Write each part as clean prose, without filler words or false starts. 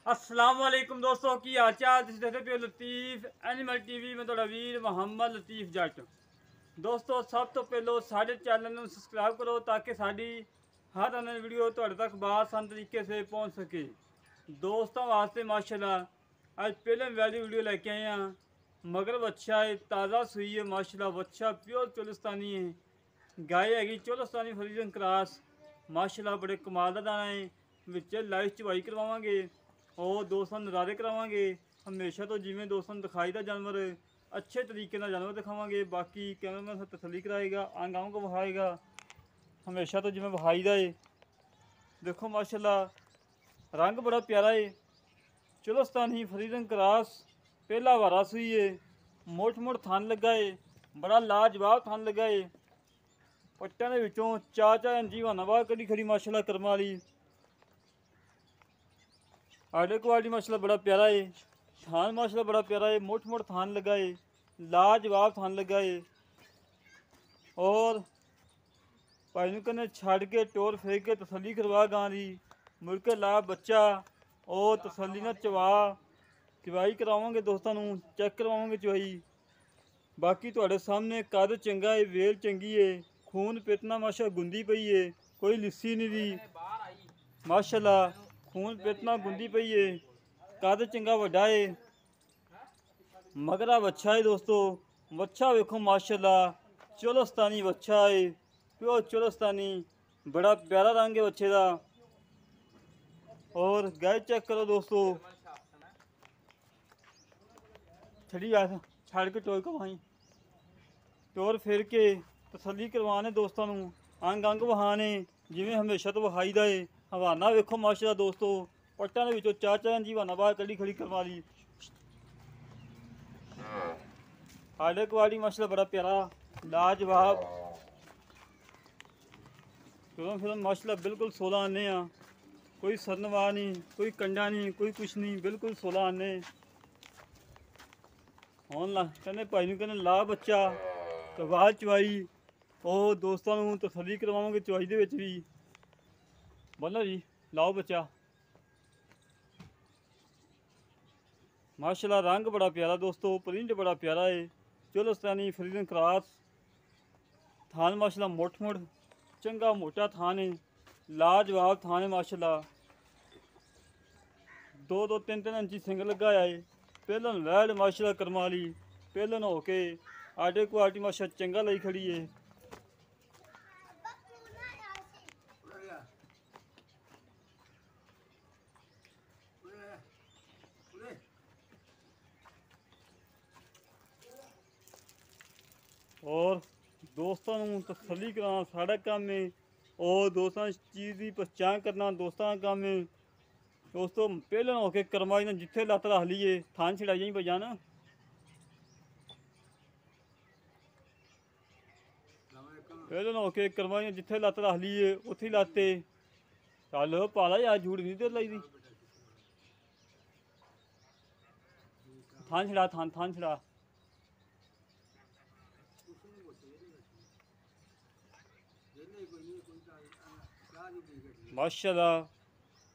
अस्सलाम वालेकुम दोस्तों की हाल चाल तुसीं देखदे पिओ लतीफ़ एनिमल टीवी मैं तुहाडा वीर मोहम्मद लतीफ़ जट। दोस्तों सब तो पहलो साडे चैनल ਨੂੰ सब्सक्राइब करो ताकि साडी हर आने वीडियो तुहाडे तक बाआसान तरीके से पहुंच सके। दोस्तों वास्ते माशाल्लाह आज पहले वाली वीडियो लेके आए हैं। मगर बच्चा है ताज़ा सुई है माशाल्लाह, बच्चा प्योर चोलिस्तानी है। गाय हैगी चोलिस्तानी फ्रीजन क्रॉस माशाल्लाह, बड़े कमाल का दाना है। विच लाइव चवाई करवावांगे और दोस्तों नज़ारे करावांगे। हमेशा तो जिमें दोस्तों दिखाई दा जानवर अच्छे तरीके ना जानवर दिखावांगे। बाकी कैमरामैन से तसल्ली कराएगा, आंगाओं को बहाएगा। हमेशा तो जिमें बहाई दा है। देखो माशाल्लाह रंग बड़ा प्यारा है। चोलिस्तानी फ्रीजन क्रॉस पहला वारा सुई है। मोट मोट थान लगा है, बड़ा लाजवाब थान लगा है। पट्टियां दे विचों चार इंची हवाना कड़ी खड़ी माशाल्लाह कर्मा वाली। आर्डर क्वालिटी माशाल्लाह बड़ा प्यारा है। थान माशाल्लाह बड़ा प्यारा है, मोट मोट थान लगा है, लाजवाब थान लगा है। और भाई कने छड़ के टोर फेंक के तसली करवा गां दी मुड़ के ला बच्चा और तसली ना चवा चवाई करावांगे। दोस्तों चेक करवावांगे चवाई। बाकी तुहाडे सामने कद चंगा है, वेल चंगी है, खून पितना माशा गुंदी पई है, कोई लिस्सी नहीं दी माशाल्लाह। खून पितना गुंदी पई है, कद चंगा वड्डा है, मगरा बच्चा है। दोस्तों बच्चा वेखो माशाल्लाह चोलिस्तानी बच्चा है, प्योर चोलिस्तानी, बड़ा प्यारा रंग है बच्चे का। और गाय चेक करो दोस्तों, छड़ी आ छड़ के टोर करवाई टोर फेर के तसली करवाने दोस्तों अंग अंग वहाने जिमें हमेशा तो वहाई दा है। हवाना वेखो माशाल्लाह दोस्तों, पट्टां दे विचों चार इंची हवाना बाहर कड़ी खड़ी करवा ली। आर्डर क्वालिटी माशाल्लाह बड़ा प्यारा लाजवाब। फिर माशाल्लाह बिल्कुल 16 आने हैं, कोई सरनवा नहीं, कोई कंडा नहीं, कोई कुछ नहीं, बिल्कुल 16 आने। ਹੁਣ ਲਾ ਕਹਿੰਦੇ ਭਾਈ ਨੂੰ ਕਹਿੰਦੇ ਲਾ ਬੱਚਾ ਕਰਵਾ ਚਵਾਈ। ਉਹ ਦੋਸਤਾਂ ਨੂੰ ਤਸੱਲੀ ਕਰਵਾਵਾਂਗੇ ਚਵਾਈ ਦੇ ਵਿੱਚ ਵੀ। ਬੋਲੋ ਜੀ ਲਾਓ ਬੱਚਾ। माशाल्लाह रंग बड़ा प्यारा दोस्तों, प्रिंट बड़ा प्यारा है। चोलिस्तानी फ्रीजन क्रॉस थान माशाल्लाह मोट मोट चंगा मोटा थान है, लाजवाब थान है माशाल्लाह। दो तीन इंची सिंग लगा है। पहलन वैड माशाल्लाह कर्मा वाली पहलन हो के आर्डर क्वालिटी माशाल्लाह चंगा लाई खड़ी है। और दोस्तों तसली कराना साढ़ा काम है, और दोस्तों चीज़ की पहचान करना दोस्तों का काम है। दोस्तों पहले होके करमाई ने जिथे लत्त रख लीए थान छिड़ाई ही बजा ना। पहले होके करमाई ने जिथे लत्त रख लीए उथे लाते चल पाला यार झूठ नहीं दे लाई दी। थान छिड़ा थान छिड़ा माशाल्लाह।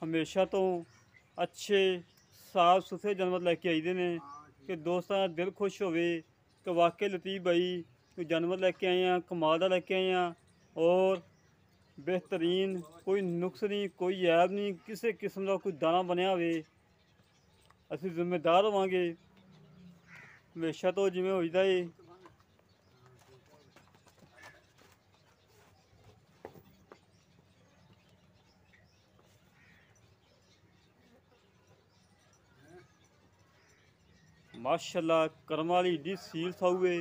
हमेशा तो अच्छे साफ सुथरे जानवर लैके आईदे ने कि दोस्तों का दिल खुश होवे कि वाकई लतीफ़ भाई कोई जानवर लैके आए हैं, कमाल दा लैके आए हैं और बेहतरीन, कोई नुक्स नहीं, कोई ऐब नहीं, किसी किस्म का कोई दाना बनया होवे असीं जिम्मेदार होवांगे। हमेशा तो जिवें होईदा है। माशाल्लाह कर्मा वाली एडी सील साऊ है,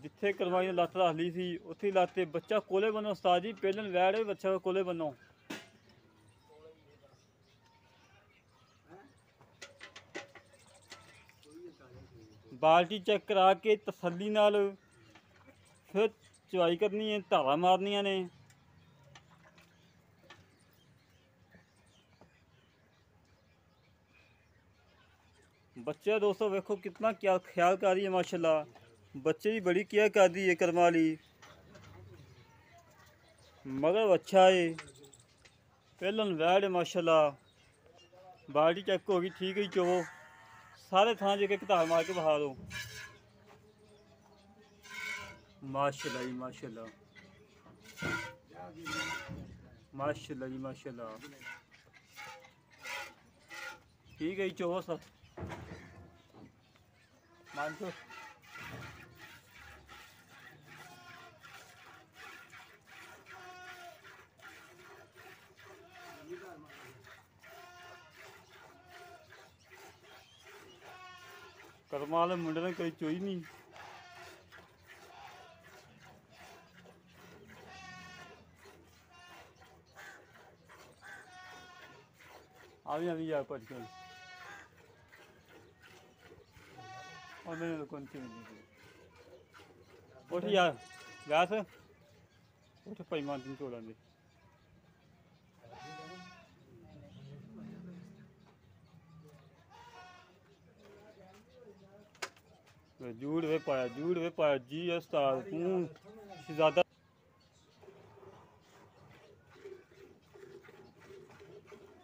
जिथे कर्माई ने लत्त रख ली थी उत्थे लाते बच्चा कोले बनो। उस्ताद जी पहलन वैड है, बच्चा कोले बनो। बाल्टी चेक करा के तसल्ली नाल फिर चवाई करनी है, धारा मारनियां ने। बच्चे दोस्तों वेखो कितना क्या ख्याल कर रही है माशाल्लाह। बच्चे की बड़ी केयर कर दी है कर्मा वाली, मगर अच्छा है पहलन वैड है माशाल्लाह। बाल्टी चेक होगी ठीक ही चोवो सारे थां जे के धार मार के बहा दो। माशाल्लाह जी माशाल्लाह माशाल्लाह जी माशाल्लाह ठीक है जी चोवो सब मान तो कर्मा वाले मुंडे ने कोई चोई नहीं। अभी यार पट के और मैंने तो कौन सी उठ यार व्यास उठ भाई मान दिन चोड़ा दे जूड़ वे पाया जी उस्ताद तू ज़्यादा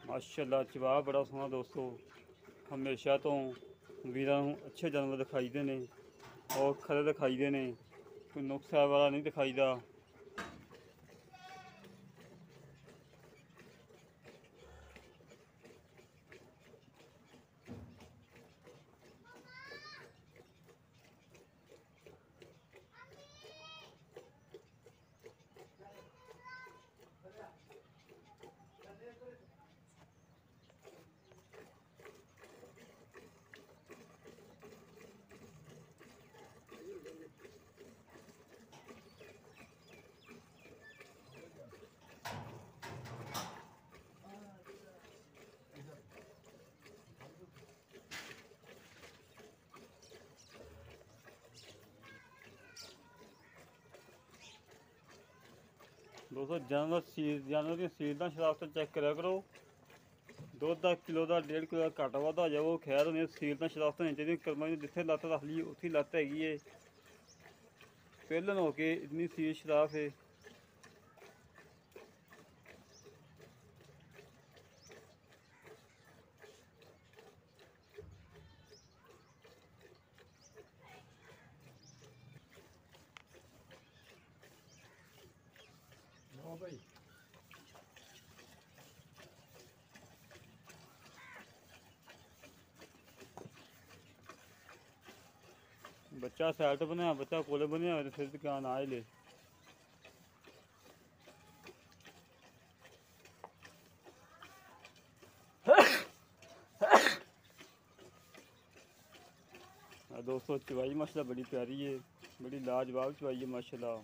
माशाल्लाह जवाब बड़ा सोहना दोस्तों। हमेशा तो वीरां नूं अच्छे जानवर दिखाईदे ने और खरे दिखाईदे ने कोई नुक्सा वाला नहीं दिखाईदा। दोस्तों जानवर की सीरत शराब चेक करा करो। दुध का किलो का 1.5 किलो का घट वाधा हो जाए वो खैर उन्हें सीरत शराब होनी चाहिए। कर्मा जिथे लत्त रख ली उत्थे लत्त हैगी है पहलन हो के इतनी सीरत शराब है। भाई बच्चा सैट बनया बच्चा कोले बनया फिर दुकान आए ले दोस्तों चवाई माशाल्लाह बड़ी प्यारी है बड़ी लाजवाब चवाई है माशाल्लाह।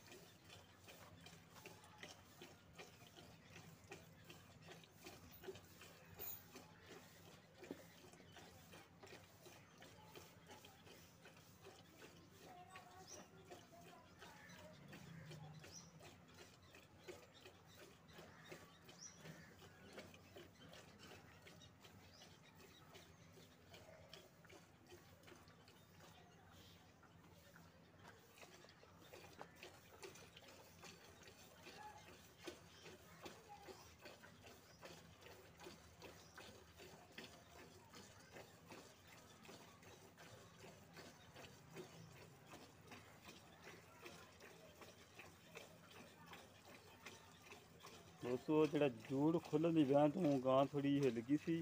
दोस्तों जो जूड़ खुलन की वजह तो गां थोड़ी हिल गई सी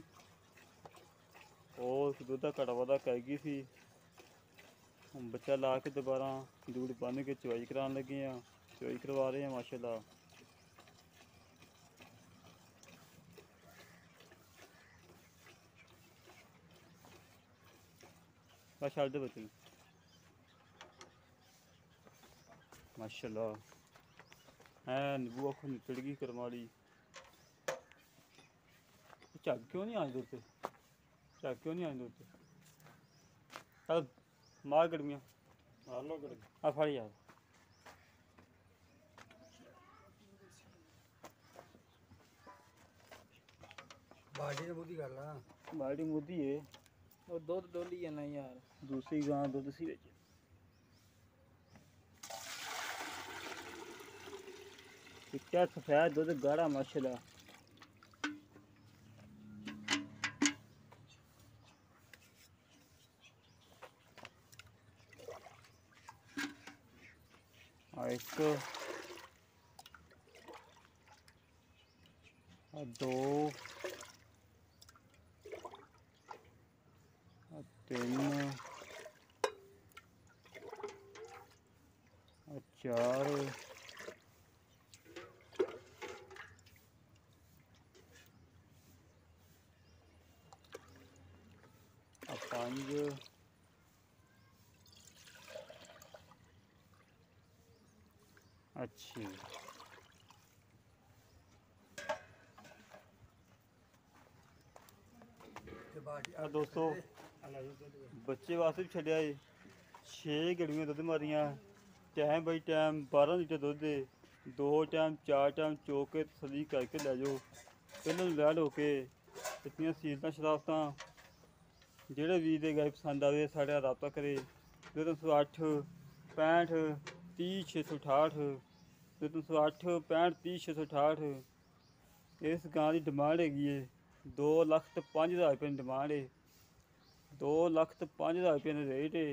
और दुध का घट वाधा कर गई सी। हम बच्चा ला के दोबारा जूड़ बन के चवाई कराने लगे हैं चवाई करवा रहे हैं माशाल्लाह। बस छड़ दे बच्चे माशाल्लाह है नींबू अखो निकल गई करमाड़ी। झग क्यों नहीं आई दूर से झग क्यों नहीं आई दूर से चल मार गड़मियाँ आ फड़ यार बाल्टी ने बुद्धि कर ला बाल्टी मुद्दी है और दूध डोली है ना यार दूसरी गां दुध सी बेच क्या सफेद दुध गाढ़ा माशाल्लाह। एक दो तीन चार पांच अच्छी दोस्तों बच्चे वास्ते भी छड्डिया 6 गड़ियां दुद्ध मारियां टाइम बाई टाइम 12 लीटर दुद्ध 2 टाइम 4 टाइम चो के तसल्ली करके लै जाओ पहले लैड हो के इतनी सीलतां शराफतां जेह्ड़े वीर दे गाय पसंद आवे साढ़े राबता करे 0308 65 30 668 0308 65 30 668 इस गां की डिमांड हैगी है 2,05,000 रुपये की डिमांड है 2,05,000 रुपये रेट है